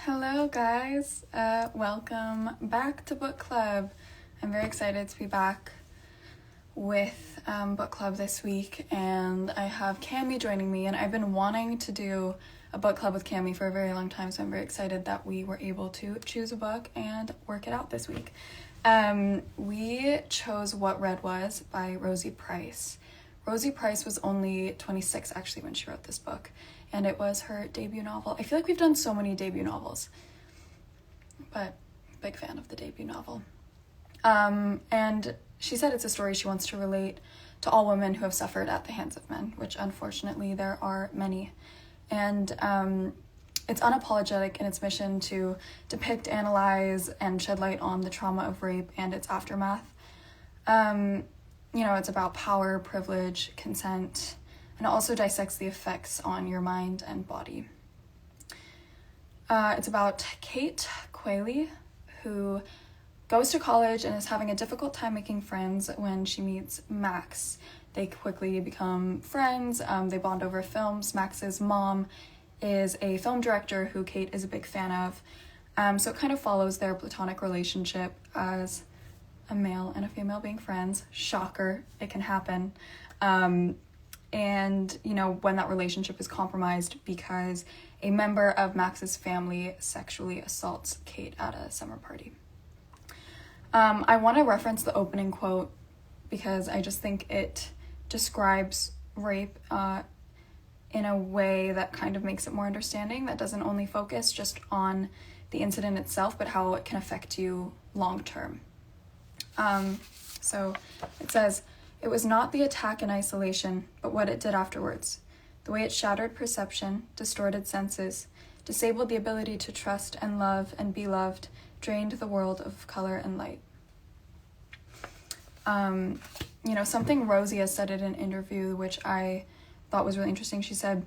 Hello guys, welcome back to book club. I'm very excited to be back with book club this week, and I have Cami joining me, and I've been wanting to do a book club with Cami for a very long time, so I'm very excited that we were able to choose a book and work it out this week. We chose What Red Was by Rosie Price. Rosie Price was only 26 actually when she wrote this book, and it was her debut novel. I feel like we've done so many debut novels, but big fan of the debut novel. And she said it's a story she wants to relate to all women who have suffered at the hands of men, which unfortunately there are many. And it's unapologetic in its mission to depict, analyze, and shed light on the trauma of rape and its aftermath. It's about power, privilege, consent, and it also dissects the effects on your mind and body. It's about Kate Quayle, who goes to college and is having a difficult time making friends when she meets Max. They quickly become friends. They bond over films. Max's mom is a film director who Kate is a big fan of. So it kind of follows their platonic relationship as a male and a female being friends. Shocker, it can happen. And when that relationship is compromised because a member of Max's family sexually assaults Kate at a summer party. I want to reference the opening quote because I just think it describes rape in a way that kind of makes it more understanding, that doesn't only focus just on the incident itself, but how it can affect you long term. So it says, "It was not the attack in isolation, but what it did afterwards. The way it shattered perception, distorted senses, disabled the ability to trust and love and be loved, drained the world of color and light." Something Rosie has said in an interview, which I thought was really interesting. She said,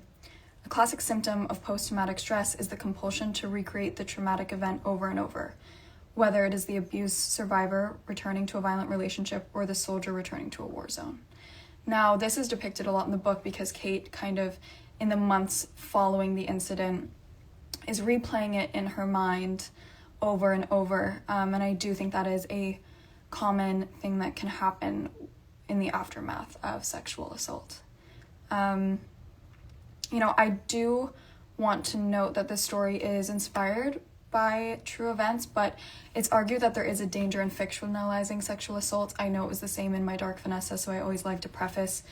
"A classic symptom of post-traumatic stress is the compulsion to recreate the traumatic event over and over, whether it is the abuse survivor returning to a violent relationship or the soldier returning to a war zone." Now, this is depicted a lot in the book because Kate kind of, in the months following the incident, is replaying it in her mind over and over. And I do think that is a common thing that can happen in the aftermath of sexual assault. I do want to note that this story is inspired by true events, but it's argued that there is a danger in fictionalizing sexual assault. I know it was the same in My Dark Vanessa, so I always like to preface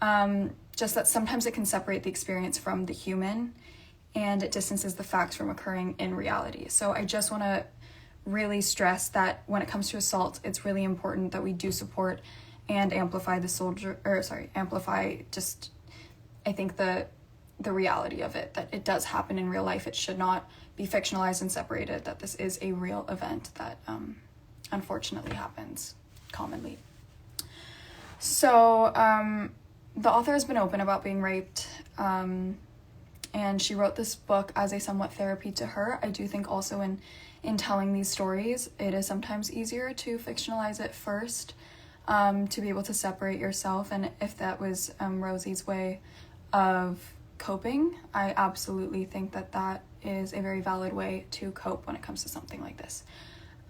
just that sometimes it can separate the experience from the human, and it distances the facts from occurring in reality. So I just want to really stress that when it comes to assault, it's really important that we do support and amplify I think the reality of it, that it does happen in real life. It should not be fictionalized and separated, that this is a real event that unfortunately happens commonly. So the author has been open about being raped, and she wrote this book as a somewhat therapy to her. I do think also in telling these stories, it is sometimes easier to fictionalize it first, to be able to separate yourself. And if that was Rosie's way of coping, I absolutely think that is a very valid way to cope when it comes to something like this.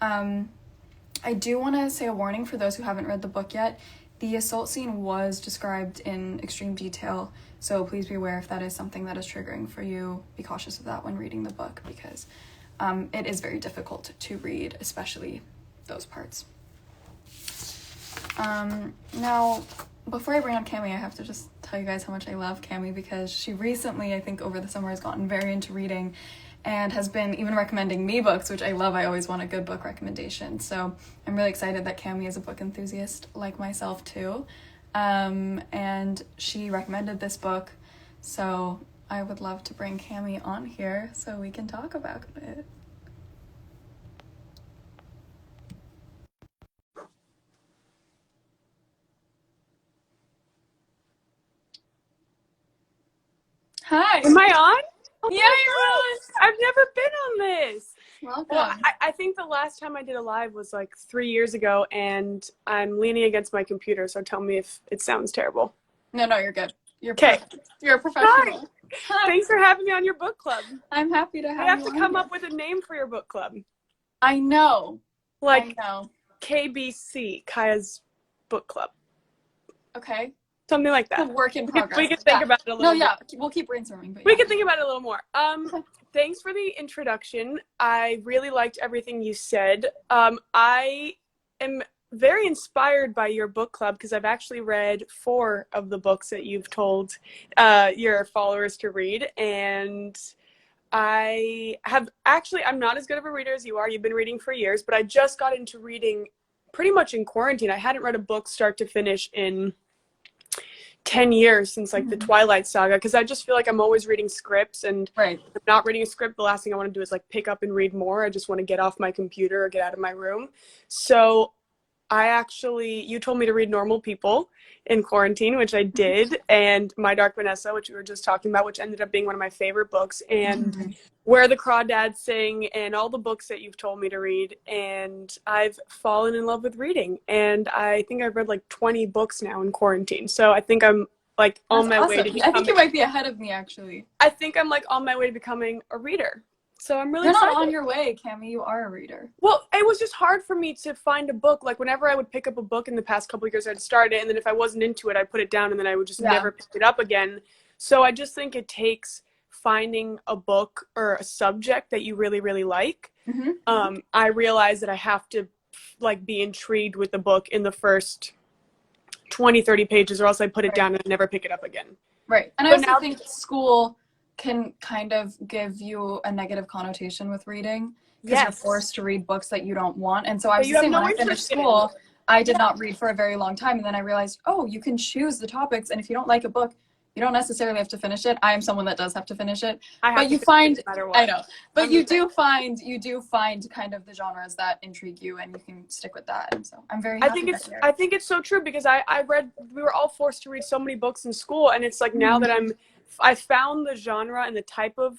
I do want to say a warning for those who haven't read the book yet. The assault scene was described in extreme detail, so please be aware if that is something that is triggering for you. Be cautious of that when reading the book, because it is very difficult to read, especially those parts. Now, before I bring on Cami, I have to just tell you guys how much I love Cami, because she recently, I think over the summer, has gotten very into reading and has been even recommending me books, which I love. I always want a good book recommendation. So I'm really excited that Cami is a book enthusiast like myself too. And she recommended this book, so I would love to bring Cami on here so we can talk about it. Hi. Am I on? Oh, yeah, you're on. I've never been on this. Welcome. Well, I think the last time I did a live was like 3 years ago, and I'm leaning against my computer, so tell me if it sounds terrible. No, you're good. You're Okay. perfect. You're a professional. Thanks for having me on your book club. I'm happy to have you. I have to on come here. up with a name for your book club. I know. Like I know. KBC, Kaia's book club. Okay. Something like that. It's a work in progress. We can think about it a little No, more. we'll keep brainstorming. But we can think about it a little more. Thanks for the introduction. I really liked everything you said. I am very inspired by your book club because I've actually read 4 of the books that you've told your followers to read. And I'm not as good of a reader as you are. You've been reading for years, but I just got into reading pretty much in quarantine. I hadn't read a book start to finish in 10 years since like the Twilight Saga, because I just feel like I'm always reading scripts, and right. I'm not reading a script. The last thing I want to do is like pick up and read more. I just want to get off my computer or get out of my room. So you told me to read Normal People in quarantine, which I did, and My Dark Vanessa, which we were just talking about, which ended up being one of my favorite books, and Where the Crawdads Sing, and all the books that you've told me to read. And I've fallen in love with reading, and I think I've read like 20 books now in quarantine. So I think I'm like on my way to becoming, I think you might be ahead of me, actually. I think I'm like on my way to becoming a reader. So I'm really excited. You're not on your way, Cami. You are a reader. Well, it was just hard for me to find a book. Like whenever I would pick up a book in the past couple of years, I'd start it, and then if I wasn't into it, I'd put it down, and then I would just never pick it up again. So I just think it takes finding a book or a subject that you really, really like. I realize that I have to like be intrigued with the book in the first 20, 30 pages, or else I put it down and I never pick it up again. Right. And I also think school can kind of give you a negative connotation with reading, because you're forced to read books that you don't want. And so I was the same when I finished school. I did not read for a very long time, and then I realized, oh, you can choose the topics, and if you don't like a book, you don't necessarily have to finish it. I am someone that does have to finish it. But you find, I know, but you do find kind of the genres that intrigue you, and you can stick with that. And so I'm very happy. I think it's so true, because we were all forced to read so many books in school, and it's like now that I found the genre and the type of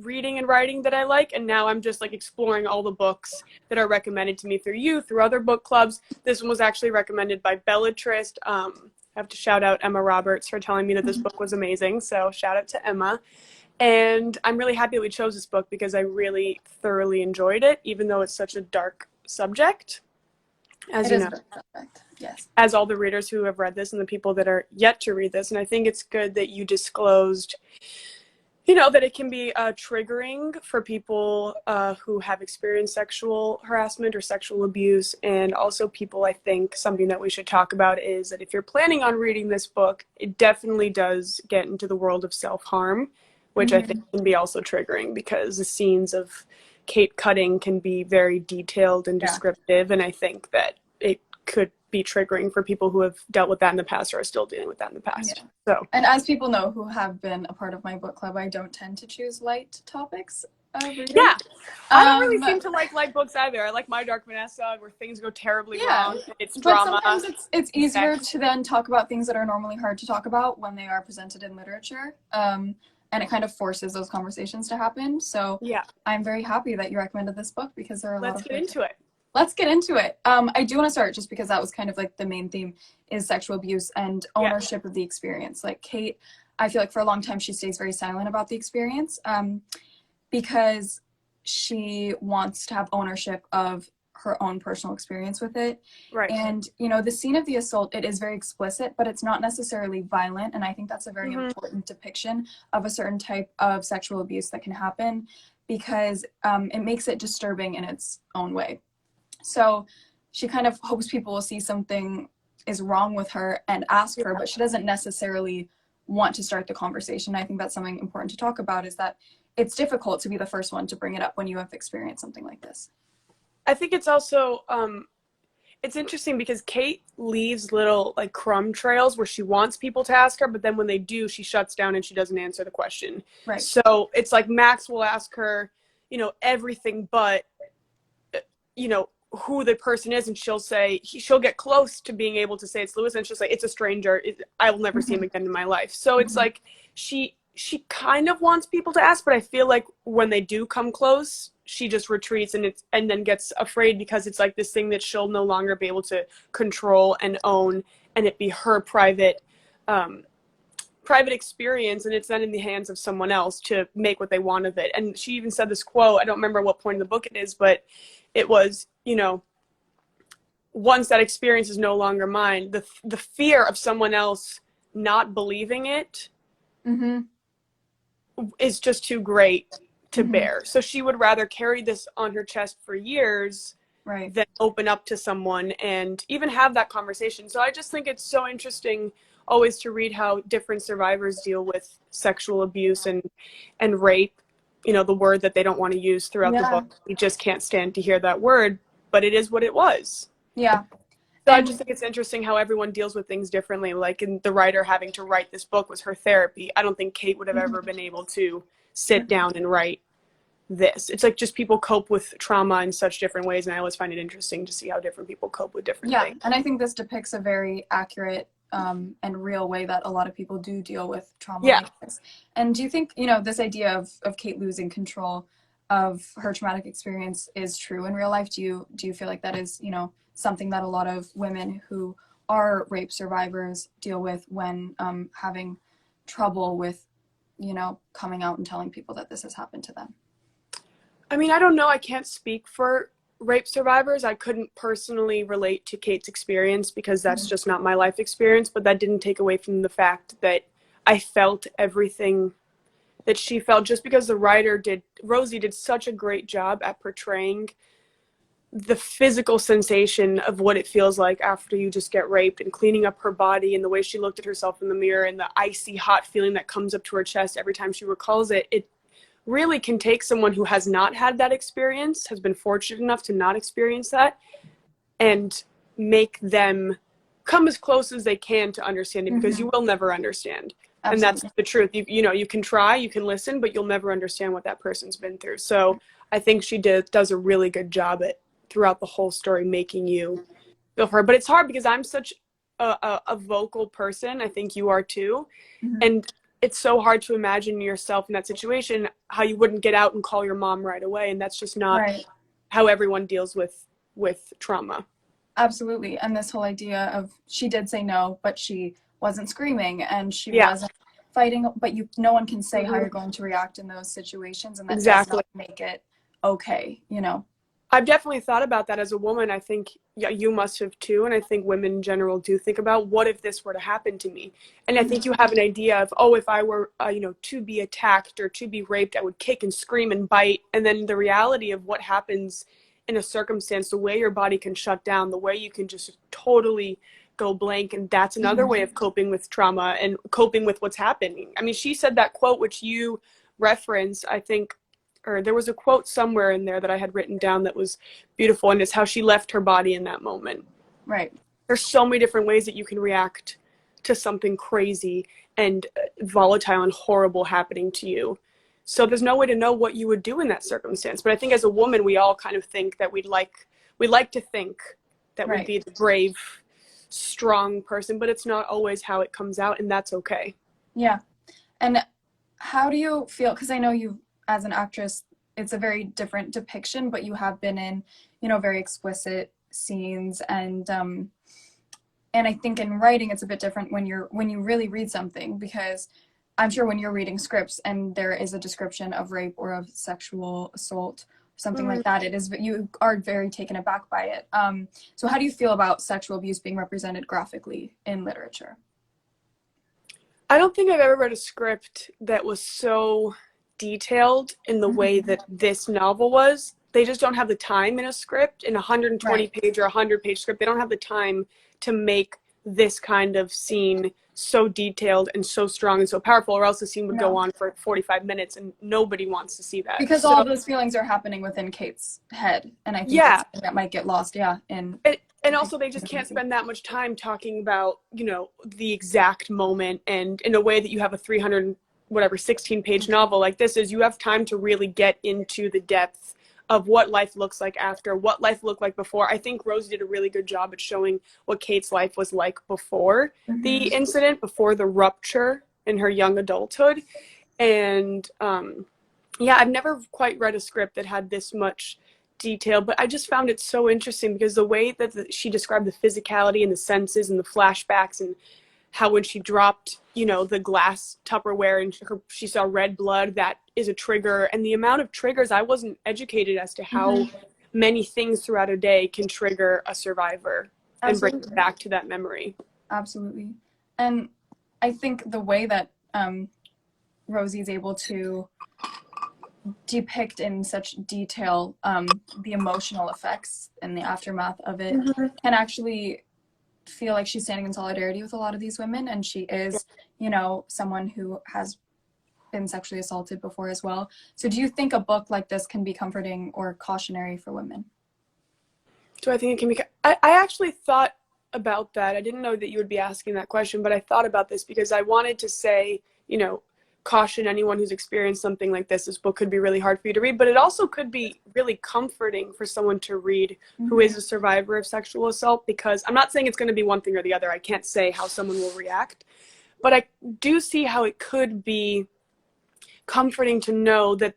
reading and writing that I like, and now I'm just like exploring all the books that are recommended to me through you, through other book clubs. This one was actually recommended by Bellatrist. I have to shout out Emma Roberts for telling me that this book was amazing, so shout out to Emma. And I'm really happy that we chose this book, because I really thoroughly enjoyed it, even though it's such a dark subject, as you know. Yes. As all the readers who have read this and the people that are yet to read this. And I think it's good that you disclosed, that it can be triggering for people who have experienced sexual harassment or sexual abuse. And also people, I think something that we should talk about is that if you're planning on reading this book, it definitely does get into the world of self-harm, which I think can be also triggering, because the scenes of Kate cutting can be very detailed and descriptive. And I think that it could be triggering for people who have dealt with that in the past or are still dealing with that in the past. So, and as people know who have been a part of my book club, I don't tend to choose light topics of reading. I don't really seem to like light books either. I like My Dark Vanessa, where things go terribly wrong. It's drama. But sometimes it's easier to then talk about things that are normally hard to talk about when they are presented in literature. And it kind of forces those conversations to happen. So I'm very happy that you recommended this book, because there are a lot of... Let's get into it. I do want to start, just because that was kind of like the main theme, is sexual abuse and ownership of the experience. Like Kate, I feel like for a long time she stays very silent about the experience, because she wants to have ownership of her own personal experience with it. Right. And, the scene of the assault, it is very explicit, but it's not necessarily violent. And I think that's a very important depiction of a certain type of sexual abuse that can happen, because it makes it disturbing in its own way. So she kind of hopes people will see something is wrong with her and ask her, but she doesn't necessarily want to start the conversation. I think that's something important to talk about, is that it's difficult to be the first one to bring it up when you have experienced something like this. I think it's also, it's interesting, because Kate leaves little like crumb trails where she wants people to ask her, but then when they do, she shuts down and she doesn't answer the question. Right. So it's like Max will ask her, everything but, who the person is, and she'll get close to being able to say it's Lewis, and she'll say it's a stranger, I will never see him again in my life. So it's like she kind of wants people to ask, but I feel like when they do come close, she just retreats and then gets afraid, because it's like this thing that she'll no longer be able to control and own, and it be her private private experience, and it's then in the hands of someone else to make what they want of it. And she even said this quote, I don't remember what point in the book it is, but it was, you know, once that experience is no longer mine, the fear of someone else not believing it Mm-hmm. is just too great to Mm-hmm. bear. So she would rather carry this on her chest for years Right. than open up to someone and even have that conversation. So I just think it's so interesting always to read how different survivors deal with sexual abuse and rape, you know, the word that they don't want to use throughout the Yeah. book. We just can't stand to hear that word, but it is what it was. Yeah. So I And just think it's interesting how everyone deals with things differently. Like, in the writer having to write this book was her therapy. I don't think Kate would have ever been able to sit down and write this. It's like just people cope with trauma in such different ways, and I always find it interesting to see how different people cope with different yeah, things. and I think this depicts a very accurate and real way that a lot of people do deal with trauma Yeah. like this. And do you think, you know, this idea of Kate losing control of her traumatic experience is true in real life? Do you feel like that is, you know, something that a lot of women who are rape survivors deal with when having trouble with, you know, coming out and telling people that this has happened to them? I mean, I don't know. I can't speak for rape survivors. I couldn't personally relate to Kate's experience because that's just not my life experience, but that didn't take away from the fact that I felt everything that she felt, just because Rosie did such a great job at portraying the physical sensation of what it feels like after you just get raped, and cleaning up her body, and the way she looked at herself in the mirror, and the icy hot feeling that comes up to her chest every time she recalls it. It really can take someone who has not had that experience, has been fortunate enough to not experience that, and make them come as close as they can to understanding, because you will never understand. Absolutely. And that's the truth. You know, you can try, you can listen, but you'll never understand what that person's been through. So I think she does a really good job at, throughout the whole story, making you feel for her. But it's hard because I'm such a vocal person. I think you are too. And it's so hard to imagine yourself in that situation, how you wouldn't get out and call your mom right away. And that's just not Right. how everyone deals with trauma. Absolutely. And this whole idea of, she did say no, but she wasn't screaming and she Yeah. wasn't fighting, but no one can say how you're going to react in those situations, and that does Exactly. not make it okay, you know. I've definitely thought about that as a woman. I think, yeah, you must have too. And I think women in general do think about, what if this were to happen to me? And I think you have an idea of, oh, if I were, you know, to be attacked or to be raped, I would kick and scream and bite. And then the reality of what happens in a circumstance, the way your body can shut down, the way you can just totally go blank. And that's another way of coping with trauma and coping with what's happening. I mean, she said that quote, which you referenced, I think, or there was a quote somewhere in there that I had written down that was beautiful, and it's how she left her body in that moment. Right. There's so many different ways that you can react to something crazy and volatile and horrible happening to you. So there's no way to know what you would do in that circumstance. But I think as a woman, we all kind of think that we like to think that we'd be the brave, strong person, but it's not always how it comes out, and that's okay. Yeah. And how do you feel, because I know you, as an actress, it's a very different depiction, but you have been in, you know, very explicit scenes, and I think in writing it's a bit different when you really read something, because I'm sure when you're reading scripts and there is a description of rape or of sexual assault, something like that, you are very taken aback by it. So how do you feel about sexual abuse being represented graphically in literature? I don't think I've ever read a script that was so detailed in the way that this novel was. They just don't have the time in a script, in a 120-page or 100-page script. They don't have the time to make this kind of scene so detailed and so strong and so powerful, or else the scene would go on for 45 minutes, and nobody wants to see that. Because all of those feelings are happening within Kate's head, and I think that's something that might get lost, And also, they just can't spend that much time talking about, you know, the exact moment, and in a way that you have a 16-page novel like this is. You have time to really get into the depth of what life looks like after, what life looked like before. I think Rosie did a really good job at showing what Kate's life was like before the incident, before the rupture in her young adulthood. And yeah, I've never quite read a script that had this much detail, but I just found it so interesting because the way that she described the physicality and the senses and the flashbacks and how when she dropped, the glass Tupperware and she saw red blood, that is a trigger. And the amount of triggers, I wasn't educated as to how many things throughout a day can trigger a survivor and bring them back to that memory. Absolutely. And I think the way that Rosie's able to depict in such detail the emotional effects and the aftermath of it can actually feel like she's standing in solidarity with a lot of these women, and she is, someone who has been sexually assaulted before as well. So do you think a book like this can be comforting or cautionary for women? Do I think it can be? I actually thought about that. I didn't know that you would be asking that question, but I thought about this because I wanted to say, caution anyone who's experienced something like this. This book could be really hard for you to read, but it also could be really comforting for someone to read who is a survivor of sexual assault, because I'm not saying it's going to be one thing or the other. I can't say how someone will react, but I do see how it could be comforting to know that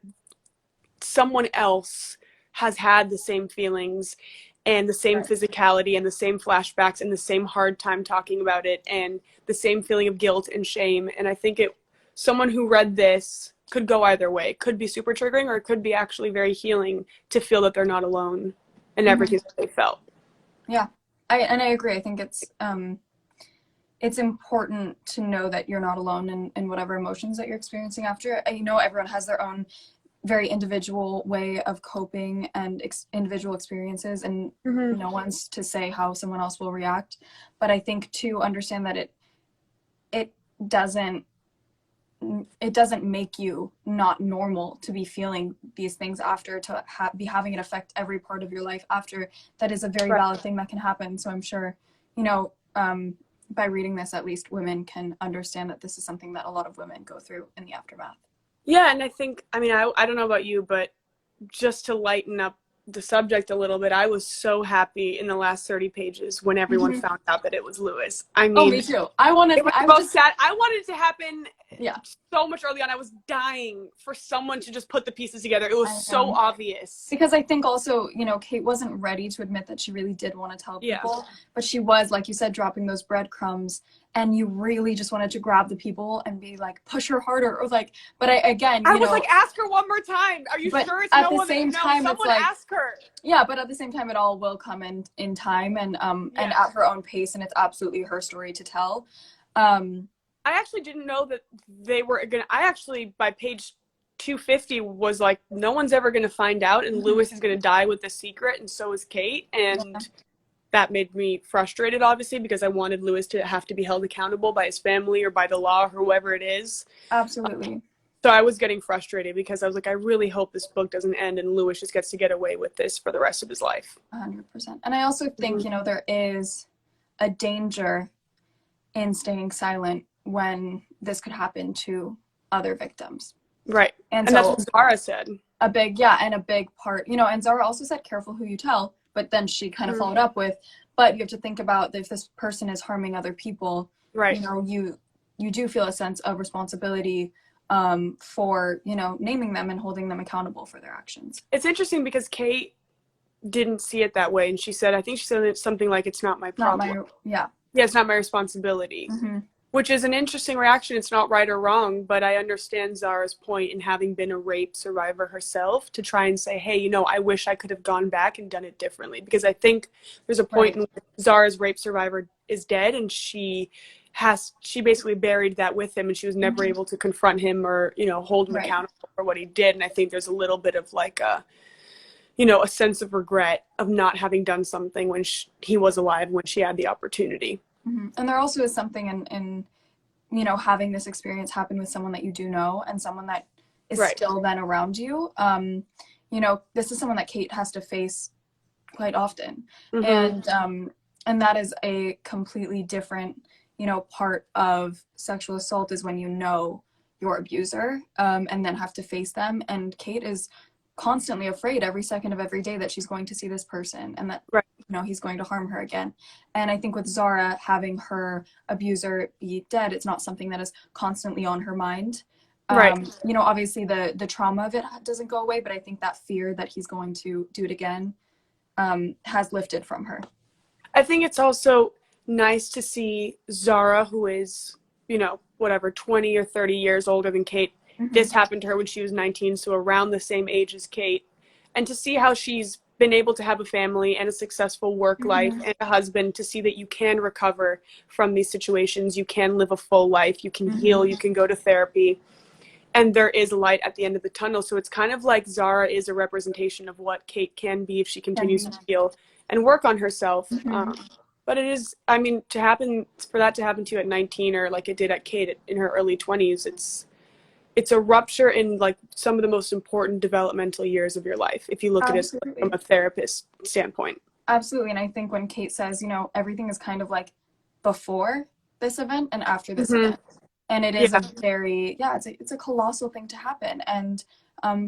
someone else has had the same feelings and the same physicality and the same flashbacks and the same hard time talking about it and the same feeling of guilt and shame. And I think someone who read this could go either way. It could be super triggering, or it could be actually very healing to feel that they're not alone in everything that they felt. Yeah, I agree. I think it's important to know that you're not alone in whatever emotions that you're experiencing after. Everyone has their own very individual way of coping and individual experiences, and no one's to say how someone else will react. But I think to understand that it doesn't make you not normal to be feeling these things after, to be having it affect every part of your life after. That is a very valid thing that can happen. So I'm sure, by reading this, at least women can understand that this is something that a lot of women go through in the aftermath. Yeah, and I think, I don't know about you, but just to lighten up the subject a little bit, I was so happy in the last 30 pages when everyone found out that it was Lewis. Me too. I wanted it to happen Yeah. so much early on. I was dying for someone to just put the pieces together. It was so obvious. Because I think also, Kate wasn't ready to admit that she really did want to tell people, but she was, like you said, dropping those breadcrumbs, and you really just wanted to grab the people and be like, push her harder, or like, but I was like, ask her one more time. Are you sure it's at no the one? Same no, time, someone it's like, ask her. Yeah, but at the same time, it all will come in time and at her own pace, and it's absolutely her story to tell. I actually didn't know that they were gonna. I actually, by page 250, was like, no one's ever gonna find out, and Lewis is gonna die with the secret, and so is Kate, and that made me frustrated, obviously, because I wanted Lewis to have to be held accountable by his family or by the law or whoever it is. Absolutely. So I was getting frustrated because I was like, I really hope this book doesn't end and Lewis just gets to get away with this for the rest of his life. 100%. And I also think, there is a danger in staying silent when this could happen to other victims. Right. And so that's what Zara said. A big part, and Zara also said, careful who you tell, but then she kind of followed up with, but you have to think about if this person is harming other people, right? You do feel a sense of responsibility for, naming them and holding them accountable for their actions. It's interesting because Kate didn't see it that way, and she said something like, it's not my problem. It's not my responsibility. Which is an interesting reaction. It's not right or wrong, but I understand Zara's point in having been a rape survivor herself to try and say, hey, I wish I could have gone back and done it differently. Because I think there's a point in which Zara's rape survivor is dead, and she basically buried that with him, and she was never able to confront him or, hold him accountable for what he did. And I think there's a little bit of like a sense of regret of not having done something when he was alive, when she had the opportunity. And there also is something in having this experience happen with someone that you do know and someone that is still then around you. This is someone that Kate has to face quite often. And that is a completely different, part of sexual assault, is when your abuser and then have to face them. And Kate is constantly afraid every second of every day that she's going to see this person and that he's going to harm her again. And I think with Zara, having her abuser be dead, it's not something that is constantly on her mind. Obviously the trauma of it doesn't go away, but I think that fear that he's going to do it again has lifted from her. I think it's also nice to see Zara, who is, you know, whatever, 20 or 30 years older than Kate. This happened to her when she was 19, so around the same age as Kate. And to see how she's been able to have a family and a successful work life and a husband, to see that you can recover from these situations, you can live a full life, you can heal, you can go to therapy, and there is light at the end of the tunnel. So it's kind of like Zara is a representation of what Kate can be if she continues to heal and work on herself. But it is, I mean, for that to happen to you at 19, or like it did at Kate in her early 20s, it's a rupture in like some of the most important developmental years of your life, if you look at it from a therapist standpoint. Absolutely. And I think when Kate says, you know, everything is kind of like before this event and after this event. And it is a very, it's a colossal thing to happen. And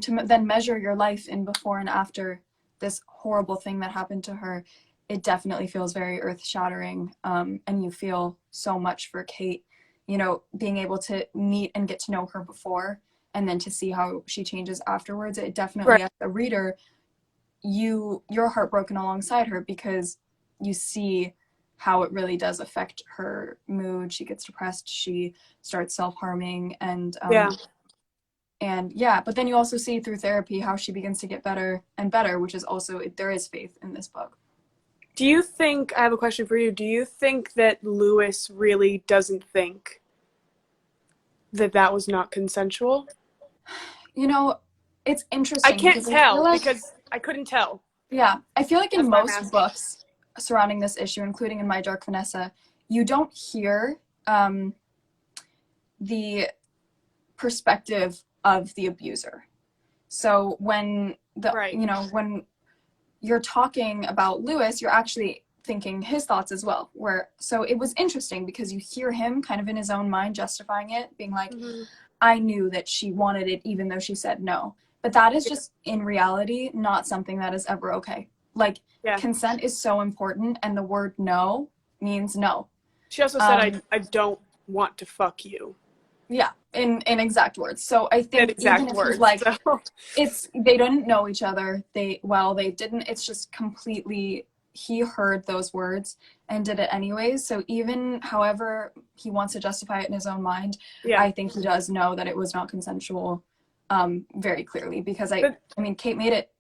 to then measure your life in before and after this horrible thing that happened to her, it definitely feels very earth-shattering. And you feel so much for Kate, you know, being able to meet and get to know her before and then to see how she changes afterwards. It definitely, as a reader, you're heartbroken alongside her because you see how it really does affect her mood. She gets depressed, she starts self-harming, and but then you also see through therapy how she begins to get better and better, which is also, there is faith in this book. Do you think, I have a question for you, do you think that Lewis really doesn't think that that was not consensual? You know, it's interesting. I can't tell because I couldn't tell. Yeah, I feel like in most books surrounding this issue, including in My Dark Vanessa, you don't hear the perspective of the abuser. So when when you're talking about Lewis, you're actually thinking his thoughts as well. So it was interesting because you hear him kind of in his own mind justifying it, being like, I knew that she wanted it even though she said no. But that is just, in reality, not something that is ever okay. Like, consent is so important, and the word no means no. She also said, I don't want to fuck you. Yeah, in exact words. So I think even if he's like, they didn't know each other, they didn't, it's just completely, he heard those words and did it anyways. So even however he wants to justify it in his own mind, I think he does know that it was not consensual very clearly, because I mean, Kate made it,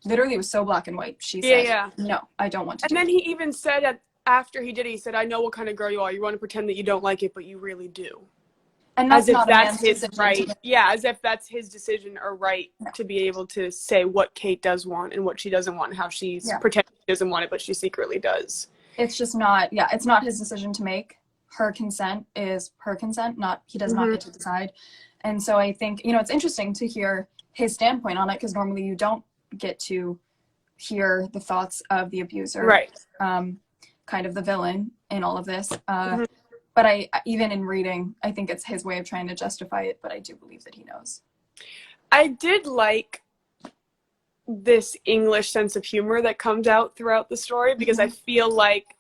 literally, it was so black and white. She said, no, I don't want to do it. And then he even said, after he did it, he said, I know what kind of girl you are. You want to pretend that you don't like it, but you really do. And that's as if not that's his right. Yeah, as if that's his decision or right to be able to say what Kate does want and what she doesn't want, how she's pretending she doesn't want it, but she secretly does. It's just not, it's not his decision to make. Her consent is her consent, he does not get to decide. And so I think, you know, it's interesting to hear his standpoint on it, because normally you don't get to hear the thoughts of the abuser. Right. Kind of the villain in all of this. But even in reading, I think it's his way of trying to justify it, but I do believe that he knows. I did like this English sense of humor that comes out throughout the story, because I feel like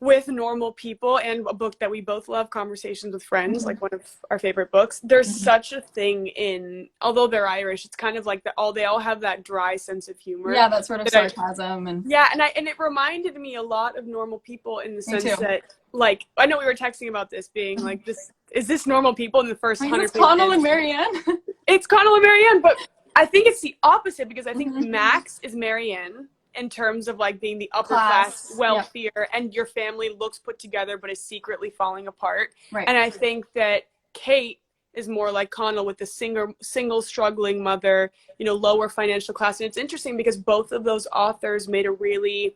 with Normal People, and a book that we both love, Conversations with Friends, like one of our favorite books, there's such a thing in, although they're Irish, it's kind of like they all have that dry sense of humor. Yeah, that sort of sarcasm. And it reminded me a lot of Normal People in the sense that, like, I know we were texting about this being like, is this Normal People in the first 100 pages? It's Connell and Marianne. It's Connell and Marianne, but I think it's the opposite, because I think Max is Marianne in terms of like being the upper class, wealthier, and your family looks put together but is secretly falling apart. Right. And I think that Kate is more like Connell, with the single struggling mother, you know, lower financial class. And it's interesting because both of those authors made a really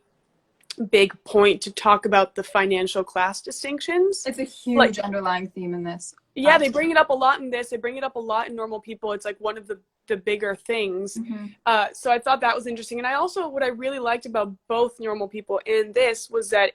big point to talk about the financial class distinctions. It's a huge underlying theme in this. Yeah, they bring it up a lot in this. They bring it up a lot in Normal People. It's like one of the bigger things. So I thought that was interesting. And I also, what I really liked about both Normal People and this was that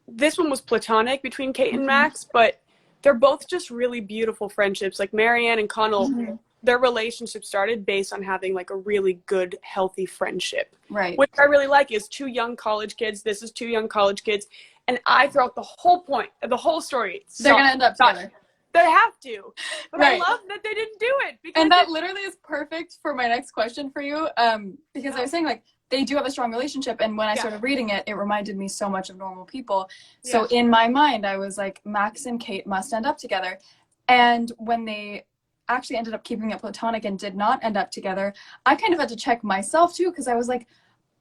this one was platonic between Kate and Max, but they're both just really beautiful friendships. Like Marianne and Connell, their relationship started based on having like a really good, healthy friendship. Right. Which I really like is two young college kids. This is two young college kids. And throughout the whole point of the whole story, they're going to end up together. They have to. But I love that they didn't do it. And that literally is perfect for my next question for you. Because I was saying, like, they do have a strong relationship. And when I Yeah. started reading it, it reminded me so much of normal people. So Yeah. in my mind, I was like, Max and Kate must end up together. And when they actually ended up keeping it platonic and did not end up together, I kind of had to check myself too, because I was like,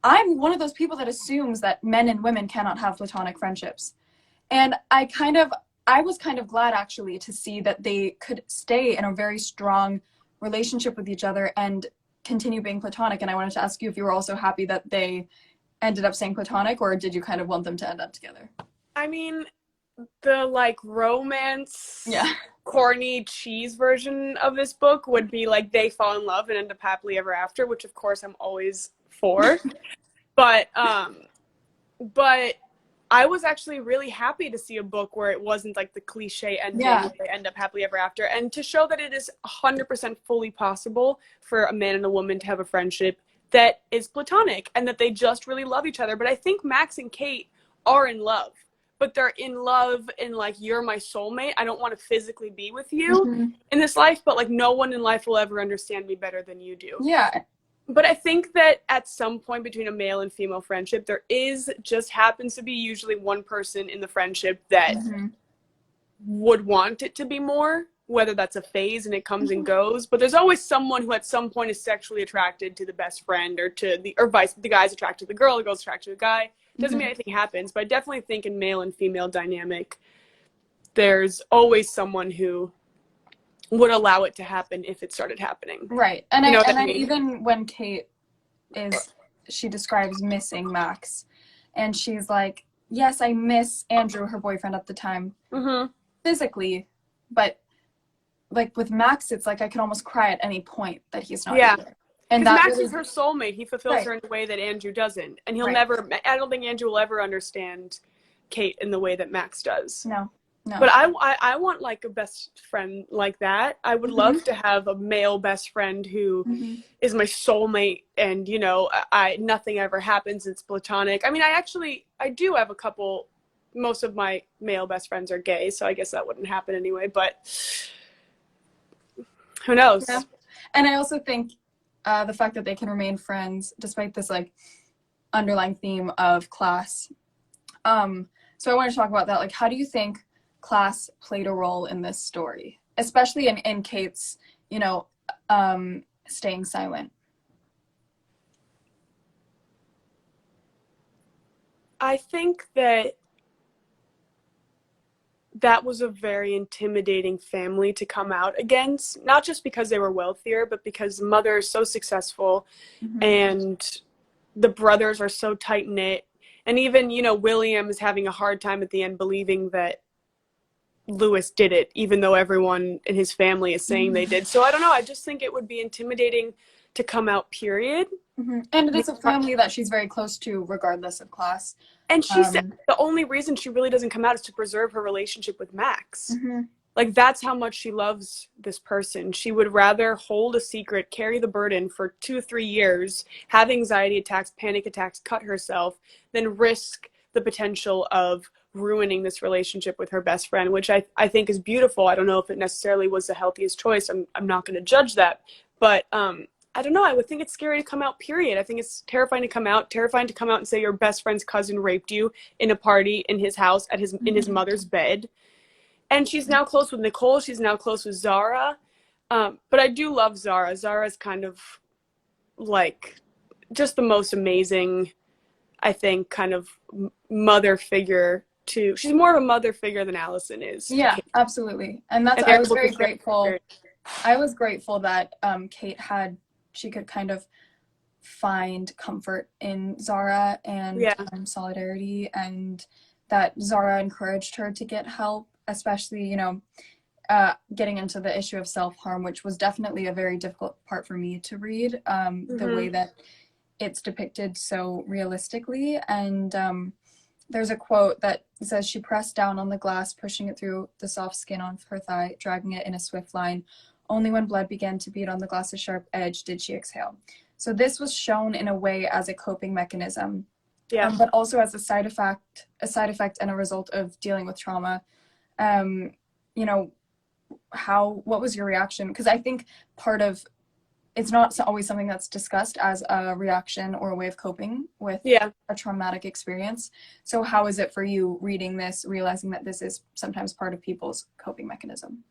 I'm one of those people that assumes that men and women cannot have platonic friendships. And I was kind of glad actually to see that they could stay in a very strong relationship with each other and continue being platonic. And I wanted to ask you if you were also happy that they ended up staying platonic, or did you kind of want them to end up together? I mean, the like romance, Yeah. corny cheese version of this book would be like they fall in love and end up happily ever after, which of course I'm always for. But I was actually really happy to see a book where it wasn't like the cliche ending where they end up happily ever after, and to show that it is 100% fully possible for a man and a woman to have a friendship that is platonic and that they just really love each other. But I think Max and Kate are in love, but they're in love in like, you're my soulmate. I don't want to physically be with you in this life, but like no one in life will ever understand me better than you do. Yeah. But I think that at some point between a male and female friendship, there just happens to be usually one person in the friendship that would want it to be more, whether that's a phase and it comes and goes. But there's always someone who at some point is sexually attracted to the best friend, or the guy's attracted to the girl, the girl's attracted to the guy. Doesn't mean anything happens, but I definitely think in male and female dynamic, there's always someone who would allow it to happen if it started happening. Right. And you know I mean? even when Kate she describes missing Max, and she's like, yes, I miss Andrew, her boyfriend at the time, physically, but like with Max, it's like I could almost cry at any point that he's not here. And that Max is her soulmate. He fulfills her in a way that Andrew doesn't. And he'll never, I don't think Andrew will ever understand Kate in the way that Max does. No. But I want like a best friend like that. I would love to have a male best friend who is my soulmate, and you know, nothing ever happens. It's platonic. I mean, I do have a couple. Most of my male best friends are gay, so I guess that wouldn't happen anyway. But who knows? Yeah. And I also think the fact that they can remain friends despite this like underlying theme of class. So I want to talk about that. Like, how do you think class played a role in this story, especially in Kate's, you know, staying silent? I think that was a very intimidating family to come out against, not just because they were wealthier, but because the mother is so successful and the brothers are so tight-knit. And even, you know, William is having a hard time at the end believing that Lewis did it, even though everyone in his family is saying they did. So I don't know. I just think it would be intimidating to come out, period. And it is a family that she's very close to, regardless of class. And she said the only reason she really doesn't come out is to preserve her relationship with Max. Like, that's how much she loves this person. She would rather hold a secret, carry the burden for 2-3 years, have anxiety attacks, panic attacks, cut herself, than risk the potential of ruining this relationship with her best friend, which I think is beautiful. I don't know if it necessarily was the healthiest choice. I'm not going to judge that. But I don't know. I would think it's scary to come out, period. I think it's terrifying to come out and say your best friend's cousin raped you in a party in his house in his mother's bed. And she's now close with Nicole. She's now close with Zara. But I do love Zara. Zara's kind of like just the most amazing, I think, kind of mother figure to. She's more of a mother figure than Allison is. Yeah, absolutely. And I was very grateful. I was grateful that she could kind of find comfort in Zara and solidarity, and that Zara encouraged her to get help, especially, you know, getting into the issue of self-harm, which was definitely a very difficult part for me to read, the way that it's depicted so realistically. And there's a quote that says, she pressed down on the glass, pushing it through the soft skin on her thigh, driving it in a swift line. Only when blood began to beat on the glass's sharp edge did she exhale. So this was shown in a way as a coping mechanism, but also as a side effect and a result of dealing with trauma. You know, what was your reaction? Because I think part of it's not always something that's discussed as a reaction or a way of coping with Yeah. a traumatic experience. So how is it for you reading this, realizing that this is sometimes part of people's coping mechanism?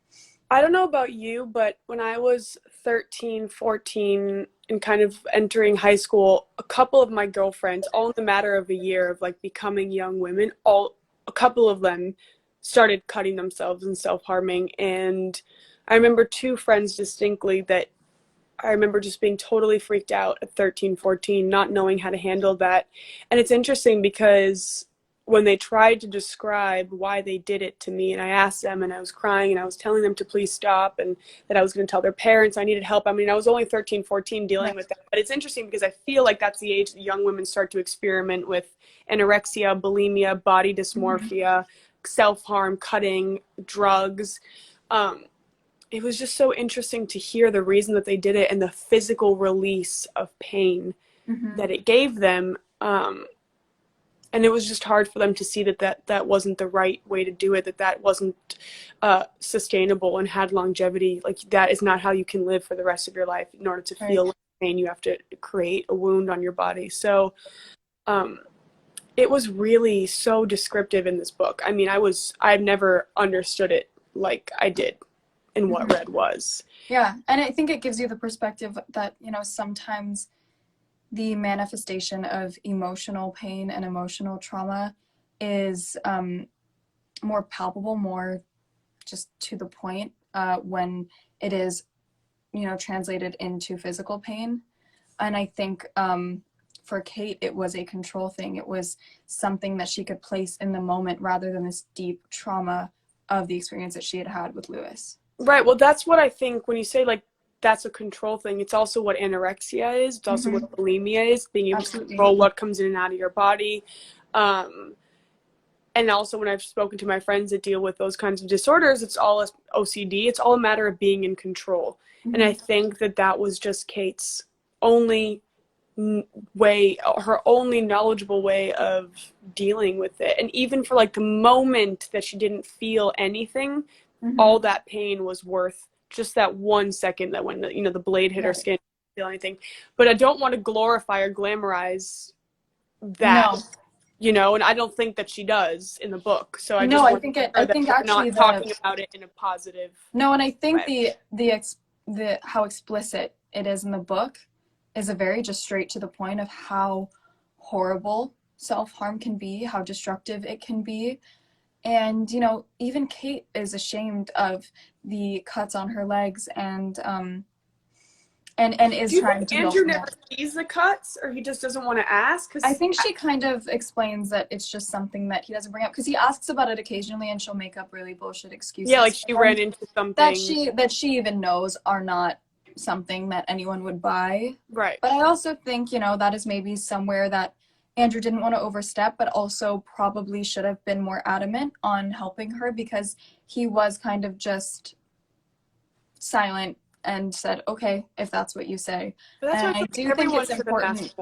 I don't know about you, but when I was 13, 14, and kind of entering high school, a couple of my girlfriends, all in the matter of a year of like becoming young women, a couple of them started cutting themselves and self-harming. And I remember two friends distinctly that I remember just being totally freaked out at 13, 14, not knowing how to handle that. And it's interesting because when they tried to describe why they did it to me, and I asked them, and I was crying, and I was telling them to please stop, and that I was going to tell their parents I needed help. I mean, I was only 13, 14 dealing with that. But it's interesting because I feel like that's the age that young women start to experiment with anorexia, bulimia, body dysmorphia, self-harm, cutting, drugs. It was just so interesting to hear the reason that they did it and the physical release of pain that it gave them. And it was just hard for them to see that wasn't the right way to do it, that wasn't sustainable and had longevity. Like, that is not how you can live for the rest of your life. In order to feel pain, you have to create a wound on your body. So it was really so descriptive in this book. I mean, I've never understood it like I did in what Red was. Yeah, and I think it gives you the perspective that, you know, sometimes the manifestation of emotional pain and emotional trauma is more palpable, more just to the point when it is, you know, translated into physical pain. And I think for Kate, it was a control thing. It was something that she could place in the moment rather than this deep trauma of the experience that she had had with Lewis. Right. Well, that's what I think when you say, like, that's a control thing. It's also what anorexia is. It's also what bulimia is, being able to control what comes in and out of your body. And also when I've spoken to my friends that deal with those kinds of disorders, it's all OCD. It's all a matter of being in control. And I think that was just Kate's only way, her only knowledgeable way of dealing with it. And even for like the moment that she didn't feel anything, all that pain was worth just that 1 second that when the blade hit her skin, didn't feel anything. But I don't want to glorify or glamorize that. No. You know, and I don't think that she does in the book. So I think actually not talking about it in a positive. No, and I think way. the how explicit it is in the book is a very just straight to the point of how horrible self-harm can be, how destructive it can be. And, you know, even Kate is ashamed of the cuts on her legs and is trying to. Andrew never sees the cuts, or he just doesn't want to ask? I think she kind of explains that it's just something that he doesn't bring up because he asks about it occasionally, and she'll make up really bullshit excuses. Yeah, like she ran into something that she even knows are not something that anyone would buy. Right. But I also think, you know, that is maybe somewhere that Andrew didn't want to overstep, but also probably should have been more adamant on helping her because he was kind of just silent and said, okay, if that's what you say. But that's and I do think it's important.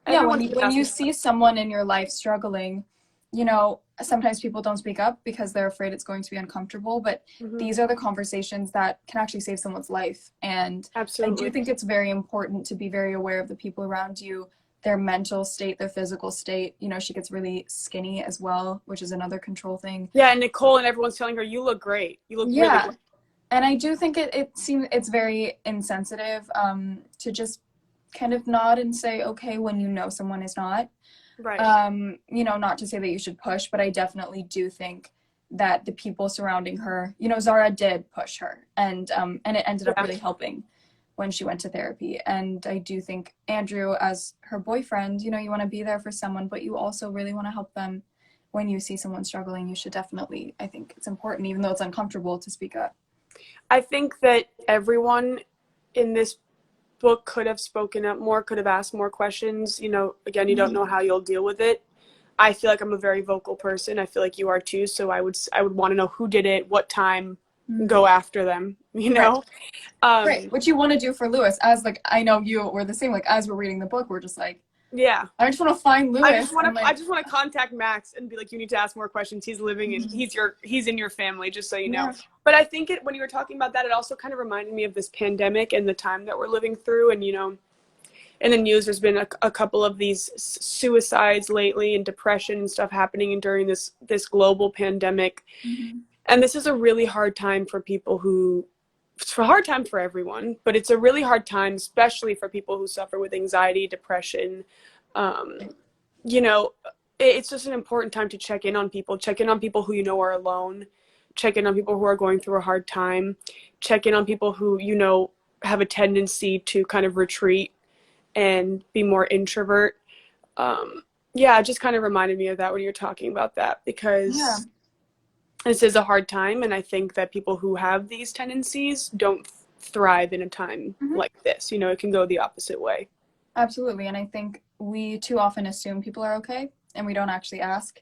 Yeah, when you see someone in your life struggling, you know, sometimes people don't speak up because they're afraid it's going to be uncomfortable, but these are the conversations that can actually save someone's life. And absolutely. I do think it's very important to be very aware of the people around you, their mental state, their physical state. You know, she gets really skinny as well, which is another control thing. Yeah, and Nicole and everyone's telling her, you look great. You look really great. And I do think it's very insensitive to just kind of nod and say, okay, when you know someone is not. Right. You know, not to say that you should push, but I definitely do think that the people surrounding her, you know, Zara did push her, and it ended up really helping when she went to therapy. And I do think Andrew, as her boyfriend, you know, you want to be there for someone, but you also really want to help them. When you see someone struggling, you should definitely, I think it's important, even though it's uncomfortable, to speak up. I think that everyone in this book could have spoken up more, could have asked more questions. You know, again, you don't know how you'll deal with it. I feel like I'm a very vocal person. I feel like you are too. So I would want to know who did it, what time, go after them, you know? Right. What you want to do for Lewis, as like, I know you were the same, like as we're reading the book, we're just like, Yeah. I just want to find Lewis. I just want to contact Max and be like, you need to ask more questions. He's living and he's in your family, just so you know. But I think when you were talking about that, it also kind of reminded me of this pandemic and the time that we're living through. And, you know, in the news, there's been a couple of these suicides lately and depression and stuff happening during this global pandemic. And this is a really hard time for people who, it's a hard time for everyone, but it's a really hard time, especially for people who suffer with anxiety, depression. You know, it's just an important time to check in on people who you know are alone, check in on people who are going through a hard time, check in on people who, you know, have a tendency to kind of retreat and be more introvert. Yeah, it just kind of reminded me of that when you're talking about that, because this is a hard time, and I think that people who have these tendencies don't thrive in a time like this. You know, it can go the opposite way. Absolutely, and I think we too often assume people are okay, and we don't actually ask.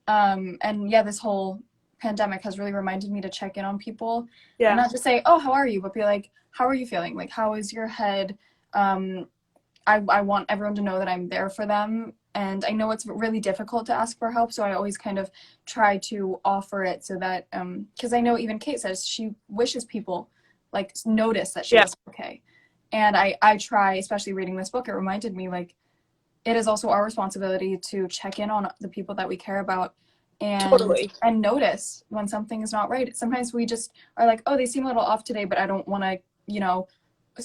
And yeah, this whole pandemic has really reminded me to check in on people. And not just say, oh, how are you? But be like, how are you feeling? Like, how is your head? I want everyone to know that I'm there for them. And I know it's really difficult to ask for help, so I always kind of try to offer it so that, because I know even Kate says she wishes people, like, notice that she's okay. And I try, especially reading this book, it reminded me, like, it is also our responsibility to check in on the people that we care about and notice when something is not right. Sometimes we just are like, oh, they seem a little off today, but I don't want to, you know,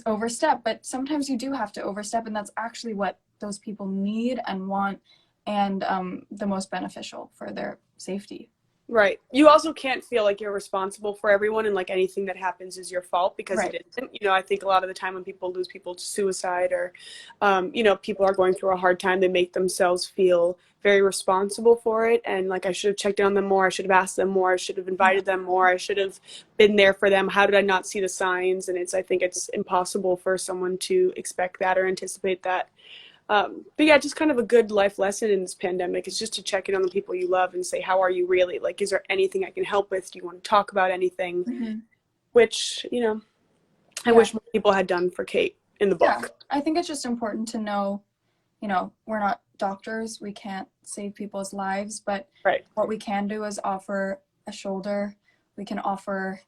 overstep. But sometimes you do have to overstep, and that's actually what those people need and want, and the most beneficial for their safety. Right. You also can't feel like you're responsible for everyone and like anything that happens is your fault, because it isn't. You know, I think a lot of the time when people lose people to suicide or, you know, people are going through a hard time, they make themselves feel very responsible for it. And like, I should have checked in on them more. I should have asked them more. I should have invited them more. I should have been there for them. How did I not see the signs? And I think it's impossible for someone to expect that or anticipate that. But yeah, just kind of a good life lesson in this pandemic is just to check in on the people you love and say, how are you really? Like, is there anything I can help with? Do you want to talk about anything? Which, you know, I wish more people had done for Kate in the book. Yeah, I think it's just important to know, you know, we're not doctors. We can't save people's lives, but what we can do is offer a shoulder. We can offer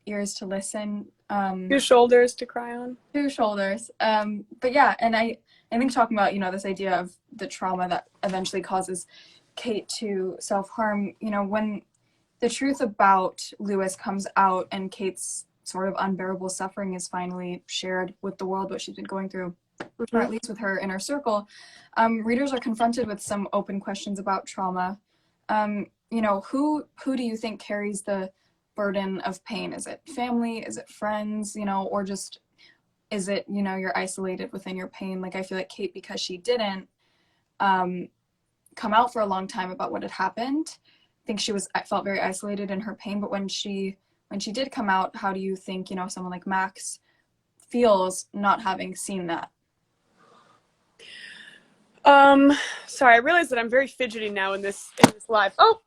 ears to listen. 2 shoulders to cry on. 2 shoulders. But yeah, and I think talking about, you know, this idea of the trauma that eventually causes Kate to self-harm, you know, when the truth about Lewis comes out and Kate's sort of unbearable suffering is finally shared with the world, what she's been going through, or at least with her inner circle, readers are confronted with some open questions about trauma. You know, who do you think carries the burden of pain? Is it family? Is it friends? You know, or just is it, you know, you're isolated within your pain? Like, I feel like Kate, because she didn't come out for a long time about what had happened, I think I felt very isolated in her pain. But when she did come out, how do you think, you know, someone like Max feels not having seen that? Sorry, I realize that I'm very fidgety now in this live. Oh,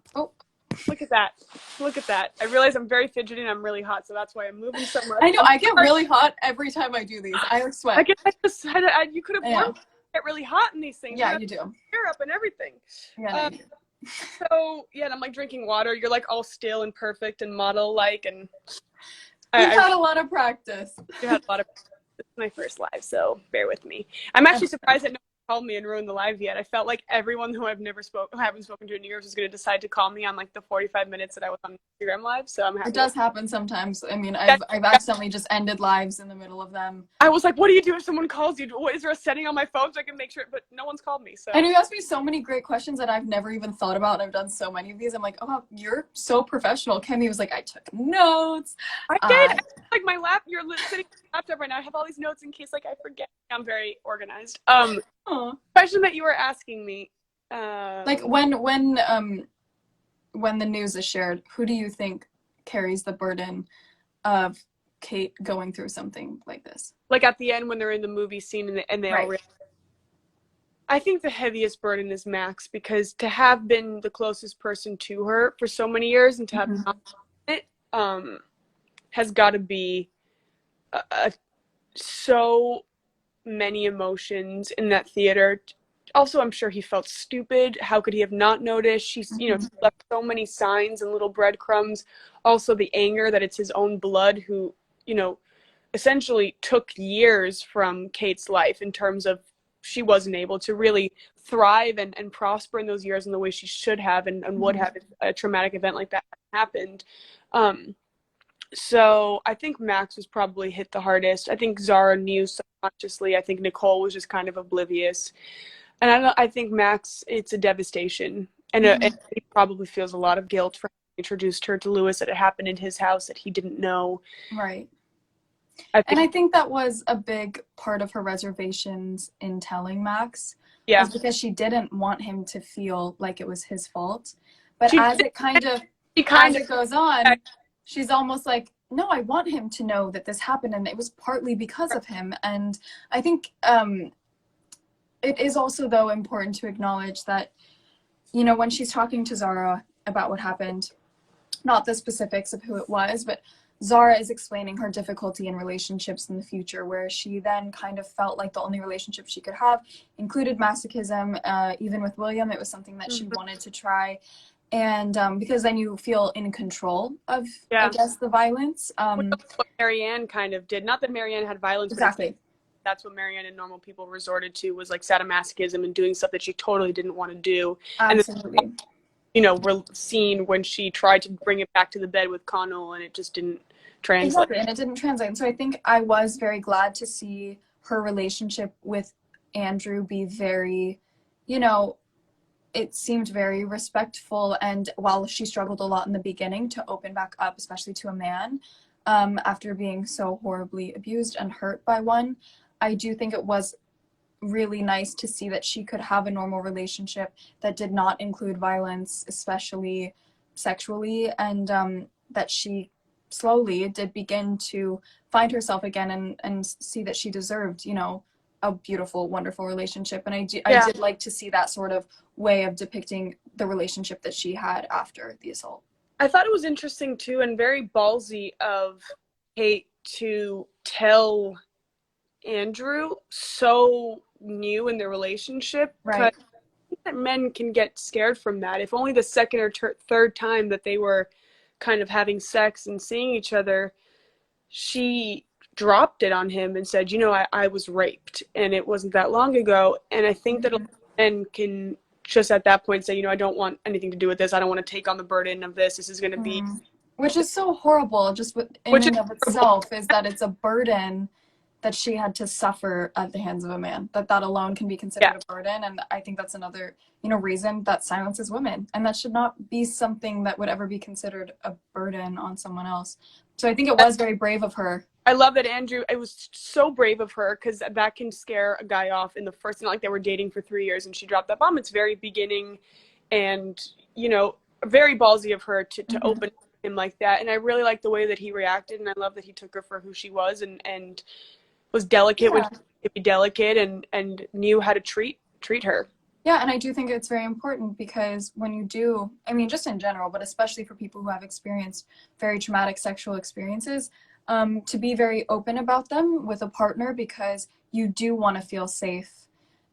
look at that. Look at that. I realize I'm very fidgety and I'm really hot, so that's why I'm moving so much. I know, I get really hot every time I do these. I like sweat. I guess you could have warned me. I get really hot in these things. Yeah, you do. Hair up and everything. Yeah, you do. So, yeah, and I'm like drinking water. You're like all still and perfect and model-like, and We've had a lot of practice. You had a lot of practice. This is my first live, so bear with me. I'm actually surprised that no one called me and ruined the live yet. I felt like everyone who I haven't spoken to in years was going to decide to call me on like the 45 minutes that I was on Instagram live. So I'm happy. It does happen sometimes. I mean, I've accidentally just ended lives in the middle of them. I was like, what do you do if someone calls you? Is there a setting on my phone so I can make sure? But no one's called me. So I know you asked me so many great questions that I've never even thought about, and I've done so many of these. I'm like, oh, you're so professional. Kemi was like, I took notes. I did. Like my you're sitting on my laptop right now. I have all these notes in case like I forget. I'm very organized. Question that you were asking me. Like when the news is shared, who do you think carries the burden of Kate going through something like this? Like at the end when they're in the movie scene and they all realize. I think the heaviest burden is Max, because to have been the closest person to her for so many years and to have not done it has got to be so many emotions in that theater also, I'm sure he felt stupid. How could he have not noticed? She's, you know, Mhm. left so many signs and little breadcrumbs. Also, the anger that it's his own blood who, you know, essentially took years from Kate's life in terms of she wasn't able to really thrive and prosper in those years in the way she should have and would Mhm. have if a traumatic event like that happened. Um, so I think Max was probably hit the hardest. I think Zara knew subconsciously. I think Nicole was just kind of oblivious. And I think Max, it's a devastation. And Mhm. he probably feels a lot of guilt for having introduced her to Lewis, that it happened in his house, that he didn't know. Right. I And think, I think that was a big part of her reservations in telling Max, yeah. was because she didn't want him to feel like it was his fault. But She, as it kind of, she as kind of, it goes on, she's almost like, no, I want him to know that this happened and it was partly because of him. And I think it is also, though, important to acknowledge that, you know, when she's talking to Zara about what happened, not the specifics of who it was, but Zara is explaining her difficulty in relationships in the future, where she then kind of felt like the only relationship she could have included masochism. Even with William, it was something that she wanted to try. And because then you feel in control of, I yeah. guess, the violence. Which is what Marianne kind of did. Not that Marianne had violence, but Exactly. that's what Marianne and normal people resorted to, was like sadomasochism and doing stuff that she totally didn't want to do. And then, Absolutely. you know, we're seen when she tried to bring it back to the bed with Connell and it just didn't translate. Exactly, and it didn't translate. And so I think I was very glad to see her relationship with Andrew be very, you know, it seemed very respectful. And while she struggled a lot in the beginning to open back up, especially to a man, after being so horribly abused and hurt by one, I do think it was really nice to see that she could have a normal relationship that did not include violence, especially sexually, and that she slowly did begin to find herself again and see that she deserved, you know, a beautiful, wonderful relationship. And I Yeah. did like to see that sort of way of depicting the relationship that she had after the assault. I thought it was interesting too and very ballsy of Kate to tell Andrew so new in their relationship, because Right. men can get scared from that. If only the second or third time that they were kind of having sex and seeing each other, she dropped it on him and said, you know, I was raped and it wasn't that long ago. And I think that a lot of men can just at that point say, you know, I don't want anything to do with this. I don't want to take on the burden of this. This is going to be, Which is so horrible, just in which is and of horrible. itself, is that it's a burden that she had to suffer at the hands of a man. That alone can be Yeah. considered a burden, and I think that's another, you know, reason that silences women, and that should not be something that would ever be considered a burden on someone else. So I think it was very brave of her. I love that Andrew, it was so brave of her, because that can scare a guy off in the first, not like they were dating for 3 years and she dropped that bomb. It's very beginning and, you know, very ballsy of her to open him like that. And I really like the way that he reacted, and I love that he took her for who she was and was delicate when Yeah. she could be delicate and knew how to treat her. Yeah, and I do think it's very important because when you do, I mean, just in general, but especially for people who have experienced very traumatic sexual experiences, to be very open about them with a partner, because you do want to feel safe,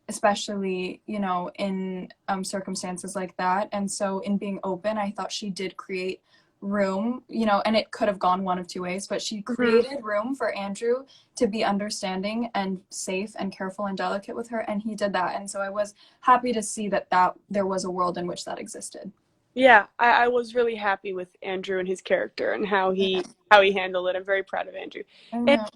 especially, you know, in circumstances like that. And so in being open, I thought she did create room, you know, and it could have gone one of two ways, but she created room for Andrew to be understanding and safe and careful and delicate with her, and he did that. And so I was happy to see that there was a world in which that existed. Yeah, I was really happy with Andrew and his character and how he handled it. I'm very proud of Andrew. I And know.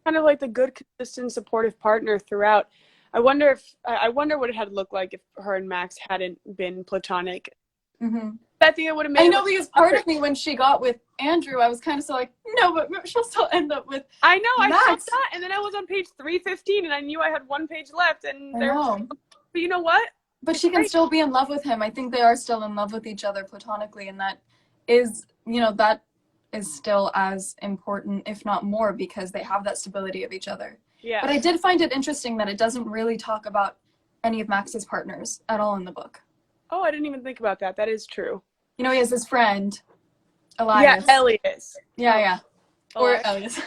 kind of like the good, consistent, supportive partner throughout. I wonder what it had looked like if her and Max hadn't been platonic. Mm-hmm. I think it would have made I it know, look because part of me, when she got with Andrew, I was kind of so like, no, but she'll still end up with I know, I felt Max. that, and then I was on page 315 and I knew I had one page left, and I there know. but you know what? But It's she can great. still be in love with him. I think they are still in love with each other platonically, and that is, you know, that is still as important, if not more, because they have that stability of each other. Yeah. But I did find it interesting that it doesn't really talk about any of Max's partners at all in the book. Oh, I didn't even think about that. That is true. You know, he has his friend, Yeah, Elias. Elias. Yeah, yeah. Or Elias. Elias.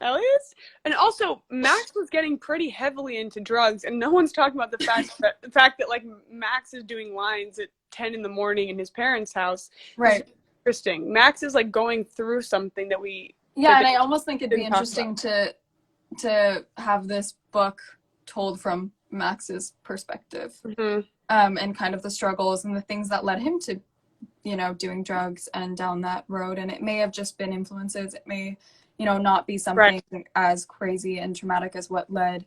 Elias? And also, Max was getting pretty heavily into drugs, and no one's talking about the fact that like Max is doing lines at 10 in the morning in his parents' house. Right. Interesting. Max is like going through something that Yeah, and I almost think it'd be interesting to have this book told from Max's perspective, and kind of the struggles and the things that led him to, you know, doing drugs and down that road. And it may have just been influences. It may, you know, not be something as crazy and traumatic as what led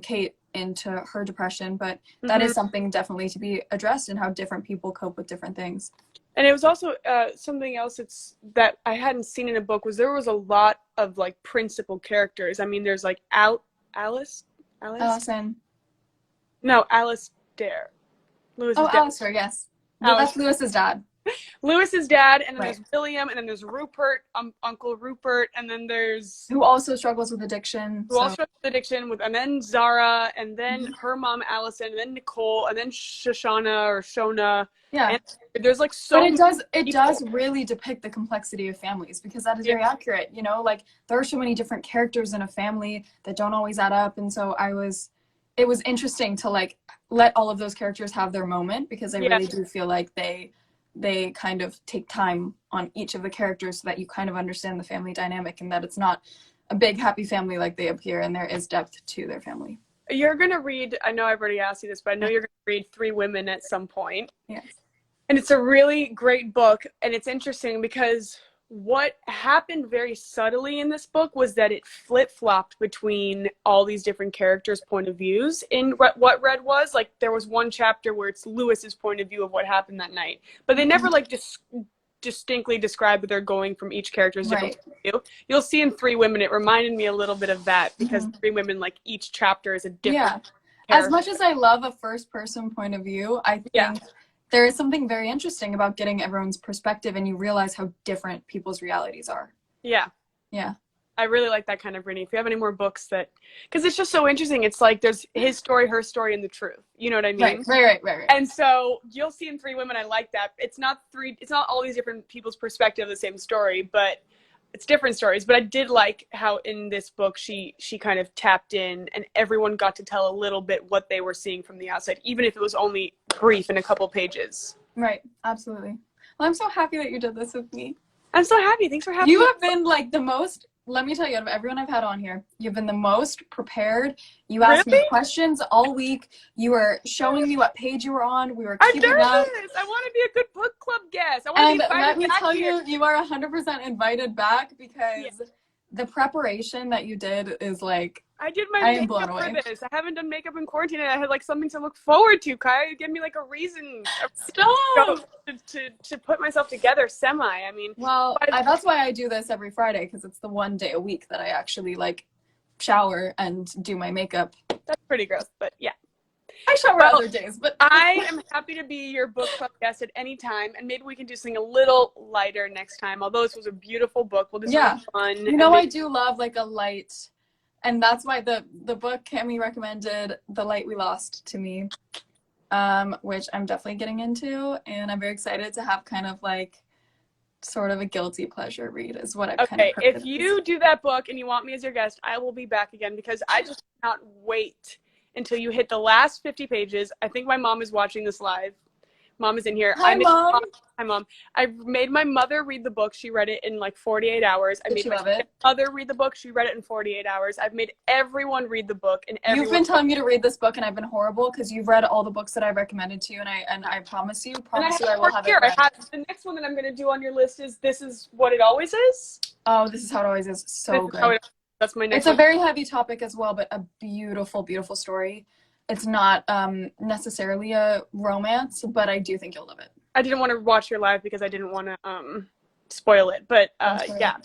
Kate into her depression, but that is something definitely to be addressed, and how different people cope with different things. And it was also something else that I hadn't seen in a book was there was a lot of like principal characters. I mean, there's like Allison. No, Alice Dare. Lewis's dad. Alistair, yes. Well, that's Lewis's dad. Lewis's dad, and then there's William, and then there's Rupert, Uncle Rupert, and then there's who also struggles with addiction. And then Zara, and then her mom Allison, and then Nicole, and then Shona. Yeah. And there's like so. But it does really depict the complexity of families, because that is very accurate. You know, like there are so many different characters in a family that don't always add up, and so it was interesting to like let all of those characters have their moment, because I really do feel like they kind of take time on each of the characters so that you kind of understand the family dynamic, and that it's not a big happy family like they appear, and there is depth to their family. You're going to read, I know I've already asked you this, but I know you're going to read Three Women at some point. Yes. And it's a really great book, and it's interesting because what happened very subtly in this book was that it flip-flopped between all these different characters' point of views in what Red was. Like, there was one chapter where it's Lewis's point of view of what happened that night, but they never like distinctly describe that they're going from each character's different point of view. You'll see in Three Women, it reminded me a little bit of that, because Three Women, like each chapter is a different character. As much as I love a first-person point of view, I think there is something very interesting about getting everyone's perspective, and you realize how different people's realities are. Yeah. I really like that kind of reading. If you have any more books because it's just so interesting. It's like there's his story, her story, and the truth. You know what I mean? Right. And so you'll see in Three Women, I like that. It's not all these different people's perspective of the same story, but it's different stories. But I did like how in this book she kind of tapped in, and everyone got to tell a little bit what they were seeing from the outside, even if it was only brief in a couple pages. Right, absolutely. Well, I'm so happy that you did this with me. I'm so happy. Thanks for having me. You have been like the most, let me tell you, out of everyone I've had on here, you've been the most prepared. You asked me questions all week. You were showing me what page you were on. We were keeping up. I want to be a good book club guest. And let me tell you, you are 100% invited back, because the preparation that you did is like, I did my makeup for this. I haven't done makeup in quarantine, and I had like something to look forward to. Kaia, you give me like a reason to put myself together semi. I mean, well, that's why I do this every Friday, because it's the one day a week that I actually like shower and do my makeup. That's pretty gross, but yeah. I shower other days, but I am happy to be your book club guest at any time, and maybe we can do something a little lighter next time. Although this was a beautiful book, we'll do something fun. You know, I do love like a light. And that's why the book Cami recommended, The Light We Lost, to me, which I'm definitely getting into, and I'm very excited to have kind of like sort of a guilty pleasure read is what I've kind of heard. If you do that book and you want me as your guest, I will be back again, because I just cannot wait until you hit the last 50 pages. I think my mom is watching this live. Mom is in here. Hi, Mom. Hi, Mom. I made my mother read the book. She read it in like 48 hours. I made my mother read the book. She read it in 48 hours. I've made everyone read the book. And you've been telling me to read this book, and I've been horrible, because you've read all the books that I've recommended to you, and I promise you I will have it read. The next one that I'm going to do on your list is This Is What It Always Is. Oh, This Is How It Always Is. So good. That's my next one. It's a very heavy topic as well, but a beautiful, beautiful story. It's not necessarily a romance, but I do think you'll love it. I didn't want to watch your live because I didn't want to spoil it. But yeah,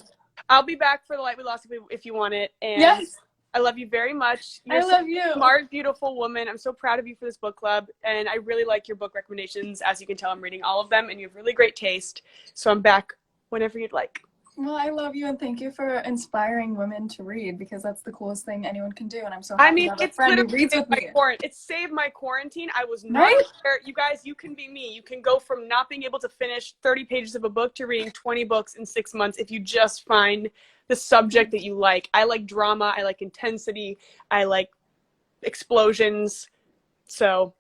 I'll be back for The Light We Lost if you want it. And yes. I love you very much. I love you. Smart, beautiful woman. I'm so proud of you for this book club. And I really like your book recommendations. As you can tell, I'm reading all of them, and you have really great taste. So I'm back whenever you'd like. Well, I love you, and thank you for inspiring women to read, because that's the coolest thing anyone can do, and I'm so happy to have a friend who reads with me. It saved my quarantine. I was not there. You guys, you can be me. You can go from not being able to finish 30 pages of a book to reading 20 books in 6 months if you just find the subject that you like. I like drama, I like intensity, I like explosions. So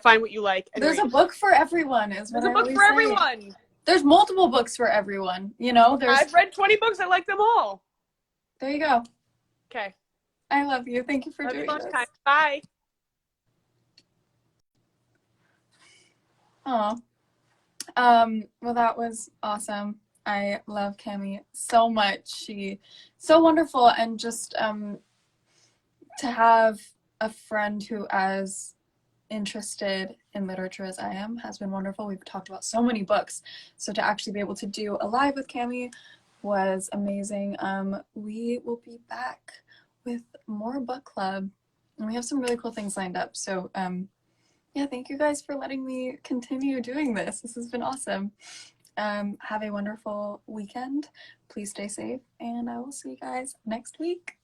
find what you like. And there's a book for everyone, is what there's a I book always for say. everyone. There's multiple books for everyone, you know? I've read 20 books. I like them all. There you go. Okay. I love you. Thank you for doing this. Bye. Oh. Well, that was awesome. I love Cami so much. She's so wonderful, and just to have a friend who as interested in literature as I am has been wonderful. We've talked about so many books, so to actually be able to do a live with Cami was amazing. We will be back with more book club, and we have some really cool things lined up. So yeah, thank you guys for letting me continue doing this. This has been awesome. Have a wonderful weekend. Please stay safe, and I will see you guys next week.